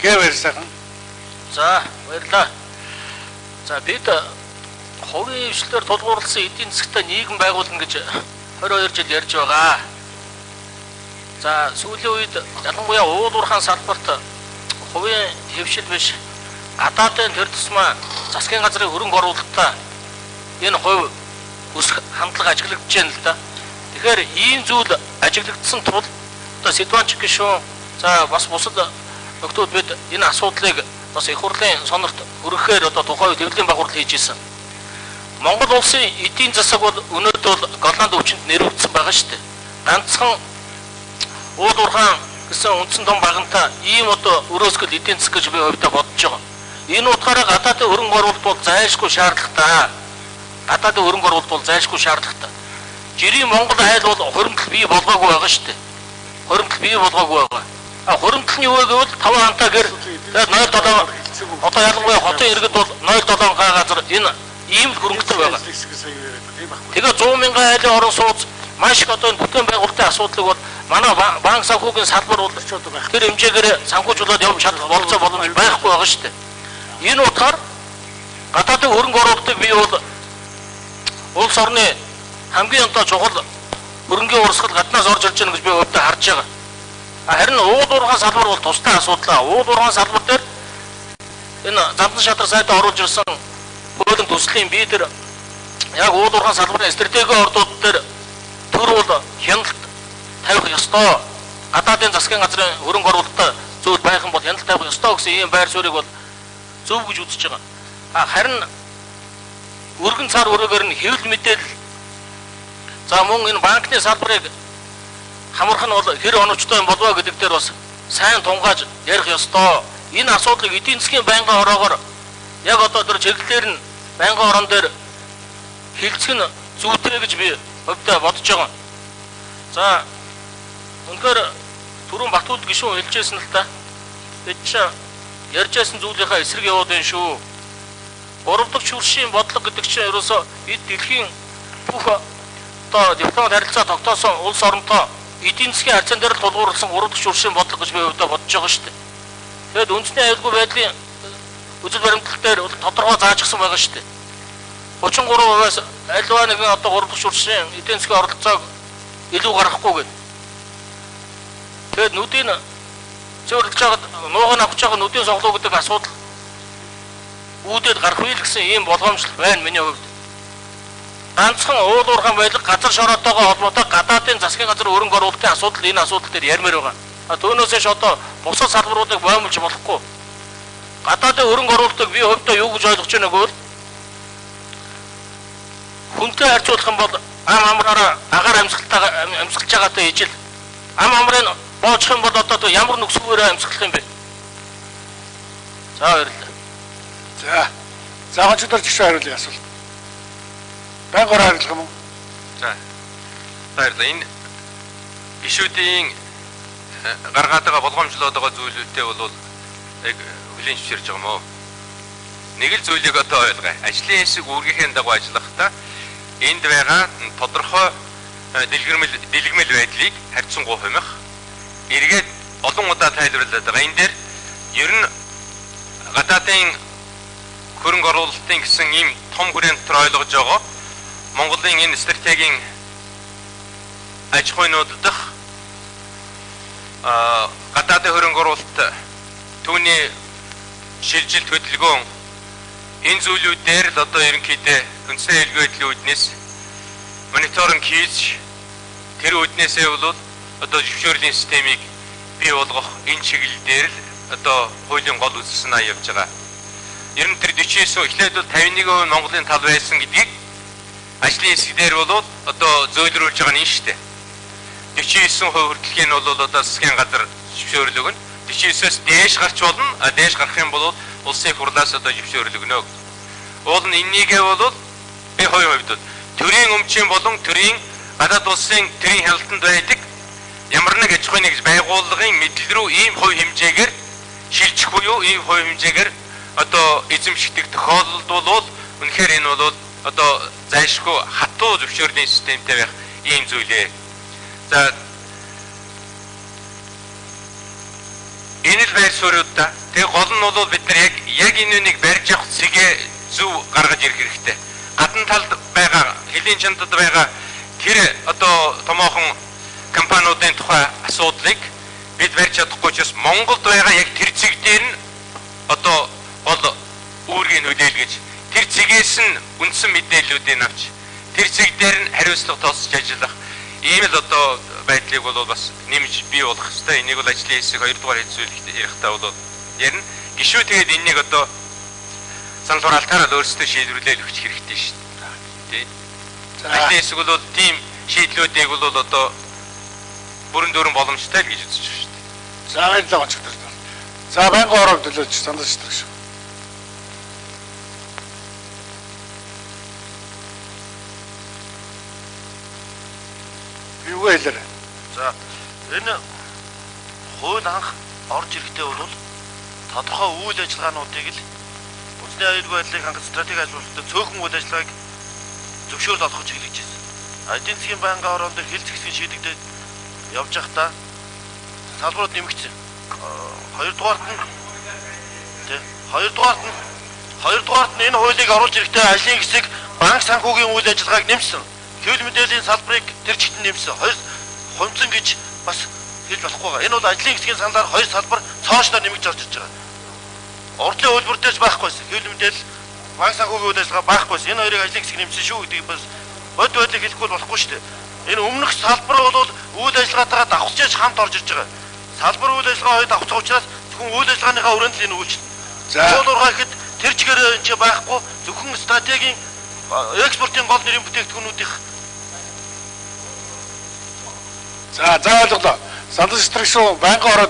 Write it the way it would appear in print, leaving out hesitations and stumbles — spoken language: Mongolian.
Гэвэр сайхан. За баярлалаа. За бид хувийн хвшлээр тулгуурласан эдийн засгт нийгэм байгуулна гэж 22 жил ярьж байгаа. За сүүлийн үед ялангуяа уулуурхаан салбарт хувийн хвшил биш гадаадын төр тусмаа засгийн газрын хөрөнгө оруулалтаа энэ хувь өсөх хандлага ажиглагдаж байна л да. Тэгэхээр ийм зүйл ажиглагдсан тул одоо Сидванчик гишүүн за бас бусад нөхдүүд бид энэ асуудлыг бас их хурлын сонорт өргөхээр одоо тухайн үед хэвлэлийн байгуурал хийж исэн. Монгол улсын эдийн засаг бол өнөөдөр Голланд өвчнөд нэрвэгдсэн байгаа шүү дээ. Ганцхан уулуурхаан гэсэн үндсэн том багантай ийм одоо өрөөсгөл эдийн засаг гэж би хувьдаа бодож байгаа. Энэ утгаараа гадаадын хөрөнгө оруулалт бол зайлшгүй шаардлагатай. Гадаадын хөрөнгө оруулалт бол зайлшгүй шаардлагатай. Жирийн Монгол айл бол хуримтлал бий болгоогүй байгаа шүү дээ. Хуримтлал бий болгоогүй байгаа. Хуримтлал нь юу вэ гэвэл 5 хантаа гэр 0.7 одоо ялангуяа хотын иргэд бол 0.7 газар энэ ийм л хөрөнгөтэй байгаа. Тэгээ 100 мянган айлын орон сууц маш их одоо бүтээн байгуулалтын асуудлыг бол манай банк санхүүгийн салбар бол тэр хэмжээгээр санхүүжуулаад явж болцоо боломж байхгүй байгаа шүү дээ. Энэ утгаар гадаадын хөрөнгө оруулалтыг бий бол улс орны хамгийн одоо чухал хөрөнгөний урсгал гаднаас орж ирж байгаа гэж би өвдө харж байгаа. Харин уулуурхаан салбар бол тустай асуудал. Уулуурхаан салбар дээр энэ замдан шадар сайд оруулж ирсэн хуулийн төслийн бий дээр яг уулуурхаан салбарын стратегийн ордууд дээр төр бол хяналт тавих ёстой. Гадаадын засгийн газрын хөрөнгө оруулалтаа зүйл байх юм бол хяналт тавих ёстой гэсэн ийм байр суурийг бол зөв гэж үзэж байгаа. Харин өргөн цар өрөөгөр нь хэвлэл мэдээлэл за мөн энэ банкны салбарыг хамрах нь бол хэр оновчтой юм болов гэдэг дээр бас сайн тунгааж ярих ёстой. Энэ асуудлыг эдийн засгийн байнгын ороогоор яг одоо тэр чиглэлээр нь байнгын орон дээр хилцэх нь зүйтэй гэж би хувьдаа бодож байгаа. За өнөхөр түрүүн Батболд гишүүн хэлжсэн л та. Бид ч ярьжсэн зүйлийнхаа эсрэг яваад байна шүү. Гуравдагч хөршийн бодлого гэдэг чинь ерөөсөө бид дэлхийн бүх одоо дипломат харилцаа тогтоосон улс оронтой эдийн засгийн харьцаан дээр тулгуурласан гуравдагч хөршийн бодлого гэж би хувьдаа бодож байгаа шүү дээ. Тэгэд үндэсний аюулгүй байдлын үзэл баримтлал дээр тодорхой заажсан байгаа шүү дээ. 33%-аас альва нэгэн одоо гуравдагч хөршийн эдийн засгийн оролцоог илүү гаргахгүй гэдэг. Тэгэд нүдийн зөвөрлж байгаад нууган авч байгаа нүдийн соглоо гэдэг асуудал үүдээд гарах үйл гэсэн ийм болгоомжлол байна миний хувьд. Ганцхан уулуурхаан байлга газар шороотойгоо холбоотой гадаадын засгийн газар хөрөнгө оруулалтын асуудал энэ асуудал дээр ярмаар байгаа. Түүнээсээ ч одоо бусад салбаруудыг боомлж болохгүй. Гадаадын хөрөнгө оруулалтыг би хувьдаа юу гэж ойлгож байна гэвэл хүнтэй харьцуулах юм бол ам амраараа агаар амьсгалж байгаатай ижил ам амрын боочих юм бол одоо ямар нөхцөлөөр амьсгалах юм бэ? За баярлалаа. За. Заагчдаар жишээ хариулъя асуулт. Байнгаар хариулах юм уу? За. Баярлалаа. Энэ гишүүдийн гаргаад байгаа болгоомжлоод байгаа зүйлүүдтэй бол яг хүлээн зөвшөөрж байгаа юм уу? Нэг л зүйлийг одоо ойлгоё. Ажлын хэсэг үүргийнхээ дагуу ажиллахдаа энд байгаа тодорхой дэлгэрмэл байдлыг харьцангуй хумих эргээд олон удаа тайлбарлаад байгаа. Энэ дээр ер нь гадаадын хөрөнгө оруулалтын гэсэн ийм том хүрээнд төр ойлгож байгаа Монголын энэ стратегийн аж ахуйнууд дах гадаадын хөрөнгө оруулалт түүний шилжилт хөдөлгөөн энэ зүйлүүдээр л одоо ерөнхийдөө үндсэн аюулгүй байдлын үүднээс мониторинг хийж тэр үүднээсээ бол одоо зөвшөөрлийн системийг бий болгох энэ чиглэл дээр л одоо хуулийн гол үзэл санаа явж байгаа. Ер нь тэр 49 эхлээд бол 51% Монголын тал байсан гэдгийг ажлын хэсэг дээр бол одоо зөөлрүүлж байгаа нь шүү дээ. 49% хүртэлхийг нь бол одоо засгийн газар зөвшөөрлөг нь 49-өөс дээш гарч болно. Дээш гарах юм бол улсын хурлаас одоо зөвшөөрөл өгнө. Уул нь энийгээ бол би хоёрын хувьд төрийн өмчийн болон төрийн гадаад улсын төрийн хяналтанд байдаг ямар нэг аж ахуйн нэгж байгууллагын мэдл рүү ийм хувь хэмжээгээр шилжих буюу ийм хувь хэмжээгээр одоо эзэмшигдэх тохиолдол бол үнэхээр энэ бол одоо зайлшгүй хатуу зөвшөөрлийн системтэй байх ийм зүйлээ. За Энэ л байр суурьуд да. Тэгээ гол нь бол бид нар яг энэ үнийг барьж авах цэгээ зөв гаргаж ирэх хэрэгтэй. Гадна талд байгаа хэлийн чандад байгаа тэр одоо томоохон компаниудын тухай асуудлыг бид барьж чадахгүй ч бас Монголд байгаа яг тэр цэг дээр нь одоо гол үүргийг хүлээлгэж тэр цэгээс нь үндсэн мэдээллүүдийг авч тэр цэг дээр нь хариуцлага тооцож ажиллах ийм л одоо байдлыг бол бас нэмж бий болох хэрэгтэй. Энийг бол ажлын хэсэг 2 дугаар хэзүүлэх ярихдаа бол ярина. Гишүү тэгээд энэнийг одоо санал хураалтаараа өөрсдөө шийдвэрлэл өгч хэрэгтэй шүү дээ. Ажлын хэсэг бол тийм шийдлүүдийг бол одоо бүрэн дүүрэн боломжтой л гэж үзэж байна шүү дээ. За баярлалаа онцгой. За байнгын орог төлөөж сандалж тарах шүү. Юу хэлээрэй. За энэ хууль анх орж ирэхдээ бол тодорхой үйл ажиллагаануудыг л үндэсний аюулгүй байдлыг хангах стратеги ажиглалтад цөөхөн үйл ажиллагааг зөвшөөрөл олгож эхлэж байсан. Эдийн засгийн байнгын орон дээр хил зэгсийн шийдэгдээд явж байхдаа салбарууд нэмэгдсэн. Хоёрдугаарт нь энэ хуулийг оруулж ирэхдээ ажлын хэсэг банк санхүүгийн үйл ажиллагааг нэмсэн. Хэвлэл мэдээллийн салбарыг тэр чигт нэмсэн. Хоёр хумцсан гэж бас хэлж болохгүй байгаа. Энэ бол ажлын хэсгийн саналаар хоёр салбар цоошдоо нэмэгдэж орж ирж байгаа. Урдлын хөлбөр дээрж байхгүйсэн. Хэвлэл мэдээлэл банк санхүүгийн үйл ажиллагаа байхгүйсэн. Энэ хоёрыг ажлын хэсэг нэмсэн шүү гэдгийг бас бод байдлыг хэлэхгүй болохгүй шүү дээ. Энэ өмнөх салбар бол үйл ажиллагаатайгаа давхцаж хамт орж ирж байгаа. Салбар үйл ажиллагаа хоёр давхцах учраас зөвхөн үйл ажиллагааныхаа өрөөнд л энэ үйлчлэнэ. Уул уурхай гэхэд тэр чигээр энэ ч байхгүй зөвхөн стратегийн экспортын гол нэрийн бүтээгдэхүүнүүдийн За ойлголоо. Сандалж тарах шүү. Байнгын орог